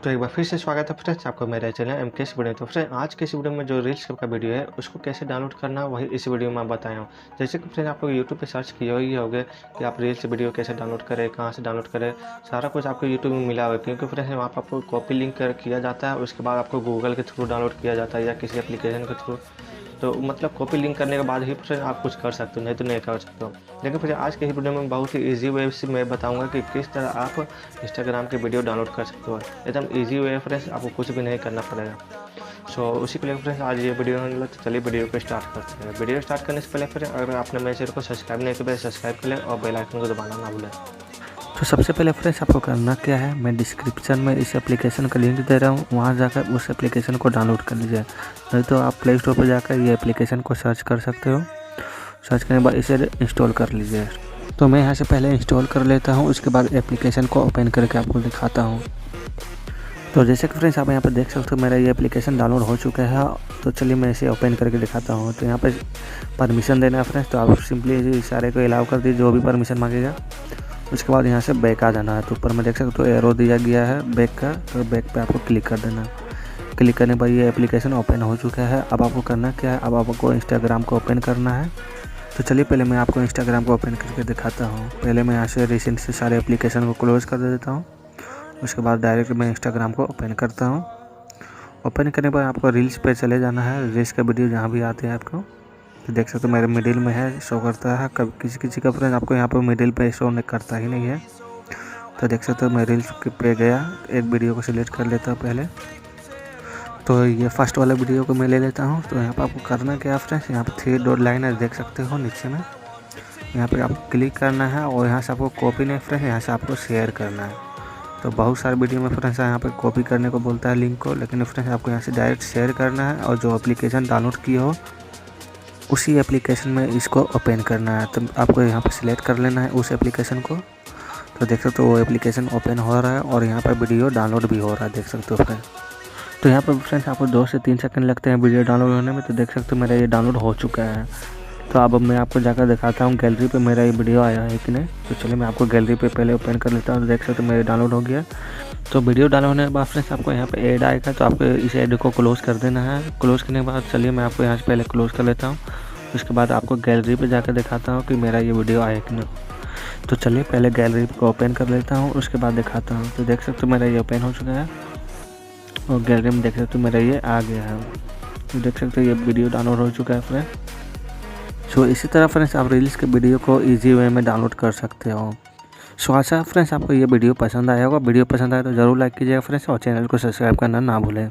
तो एक बार फिर से स्वागत है फ्रेंड्स आपको मेरे चैनल एमके वीडियो। तो फ्रेंड्स आज के इस वीडियो में जो रील्स का वीडियो है उसको कैसे डाउनलोड करना वही इस वीडियो में बताया हूँ। जैसे कि फ्रेंड्स आप लोग यूट्यूब पे सर्च किए ही होंगे कि आप रील्स वीडियो कैसे डाउनलोड करें, कहाँ से डाउनलोड करें, सारा कुछ आपको यूट्यूब में मिला होगा। क्योंकि फ्रेंड्स वहाँ पर आपको कॉपी लिंक किया जाता है, उसके बाद आपको गूगल के थ्रू डाउनलोड किया जाता है या किसी एप्लीकेशन के थ्रू। तो मतलब कॉपी लिंक करने के बाद ही फ्रेंड आप कुछ कर सकते हो, नहीं तो नहीं कर सकते हो। लेकिन फिर आज के इस वीडियो में बहुत ही इजी वे से मैं बताऊंगा कि किस तरह आप इंस्टाग्राम के वीडियो डाउनलोड कर सकते हो। एकदम इजी वे फ्रेंड्स, आपको कुछ भी नहीं करना पड़ेगा। उसी के लिए फ्रेंड्स आज ये वीडियो है, तो चलिए वीडियो को स्टार्ट करते हैं। वीडियो स्टार्ट करने से पहले फिर अगर आपने मेरे चैनल को सब्सक्राइब नहीं किया तो सब्सक्राइब कर लें और बेल आइकन को दबाना ना भूलें। तो सबसे पहले फ्रेंड्स आपको करना क्या है, मैं डिस्क्रिप्शन में इस एप्लीकेशन का लिंक दे रहा हूँ, वहाँ जाकर उस एप्लीकेशन को डाउनलोड कर लीजिए। नहीं तो आप प्ले स्टोर पर जाकर ये एप्लीकेशन को सर्च कर सकते हो। सर्च करने के बाद इसे इंस्टॉल कर लीजिए। तो मैं यहाँ से पहले इंस्टॉल कर लेता हूँ, उसके बाद एप्लीकेशन को ओपन करके आपको दिखाता हूँ। तो जैसे कि फ्रेंड्स आप यहाँ पर देख सकते हो मेरा ये एप्लीकेशन डाउनलोड हो चुका है। तो चलिए मैं इसे ओपन करके दिखाता हूँ। तो यहाँ पर परमिशन देना है फ्रेंड्स, तो आप सिंपली इशारे को अलाउ कर दीजिए जो भी परमिशन मांगेगा। उसके बाद यहाँ से बैक आ जाना है। तो ऊपर में देख सकते हो एरो दिया गया है बैक का, तो बैक पे आपको क्लिक कर देना है। क्लिक करने पर ये एप्लीकेशन ओपन हो चुका है। अब आपको करना क्या है, अब आपको इंस्टाग्राम को ओपन करना है। तो चलिए पहले मैं आपको इंस्टाग्राम को ओपन करके दिखाता हूँ। पहले मैं यहाँ से रिसेंट से सारे एप्लीकेशन को क्लोज़ कर देता हूँ। उसके बाद डायरेक्ट मैं इंस्टाग्राम को ओपन करता हूँ। ओपन करने पर आपको रील्स पे चले जाना है। रील्स का वीडियो जहाँ भी आते हैं आपको, तो देख सकते हो मेरे मिडिल में है, शो करता है। कभी किसी का फ्रेंड आपको यहाँ पर मिडिल पे शो नहीं करता ही नहीं है। तो देख सकते हो मैं रील्स पे गया, एक वीडियो को सिलेक्ट कर लेता हूँ पहले। तो ये फर्स्ट वाला वीडियो को मैं ले लेता हूँ। तो यहाँ पर आपको करना क्या है फ्रेंड्स, यहाँ पर 3 डॉट लाइन है, देख सकते हो नीचे में। यहाँ पर आपको क्लिक करना है और यहाँ से आपको कॉपी नहीं फ्रेंड्स, यहाँ से आपको शेयर करना है। तो बहुत सारे वीडियो में फ्रेंड्स यहाँ पर कॉपी करने को बोलता है लिंक को, लेकिन फ्रेंड्स आपको यहाँ से डायरेक्ट शेयर करना है और जो एप्लीकेशन डाउनलोड की हो उसी एप्लीकेशन में इसको ओपन करना है। तो आपको यहाँ पर सिलेक्ट कर लेना है उस एप्लीकेशन को। तो देख सकते हो वो एप्लीकेशन ओपन हो रहा है और यहाँ पर वीडियो डाउनलोड भी हो रहा है, देख सकते हो फ्रेंड्स। तो यहाँ पर फ्रेंड्स आपको 2 से 3 सेकंड लगते हैं वीडियो डाउनलोड होने में। तो देख सकते हो मेरा ये डाउनलोड हो चुका है। तो अब मैं आपको जाकर दिखाता हूँ गैलरी पे मेरा ये वीडियो आया है कि नहीं। तो चलिए मैं आपको गैलरी पे पहले ओपन कर लेता हूँ। तो देख सकते हो मेरे डाउनलोड हो गया। तो वीडियो डाउनलोड होने के बाद फ्रेंड्स आपको यहाँ पे ऐड आएगा, तो आपको इस ऐड को क्लोज़ कर देना है। क्लोज़ करने के बाद चलिए मैं आपको यहाँ से पहले क्लोज़ कर लेता हूँ। उसके बाद आपको गैलरी पे जाकर दिखाता हूँ कि मेरा ये वीडियो आया कि नहीं। तो चलिए पहले गैलरी को ओपन कर लेता हूँ, उसके बाद दिखाता हूँ। तो देख सकते हो मेरा ये ओपन हो चुका है और गैलरी में देख सकते हो मेरा ये आ गया है। तो देख सकते हो ये वीडियो डाउनलोड हो चुका है फ्रेंड। सो इसी तरह फ्रेंड्स आप रील्स के वीडियो को ईजी वे में डाउनलोड कर सकते हो। सो आशा फ्रेंड्स आपको ये वीडियो पसंद आया होगा। वीडियो पसंद आया तो ज़रूर लाइक कीजिएगा फ्रेंड्स और चैनल को सब्सक्राइब करना ना भूलें।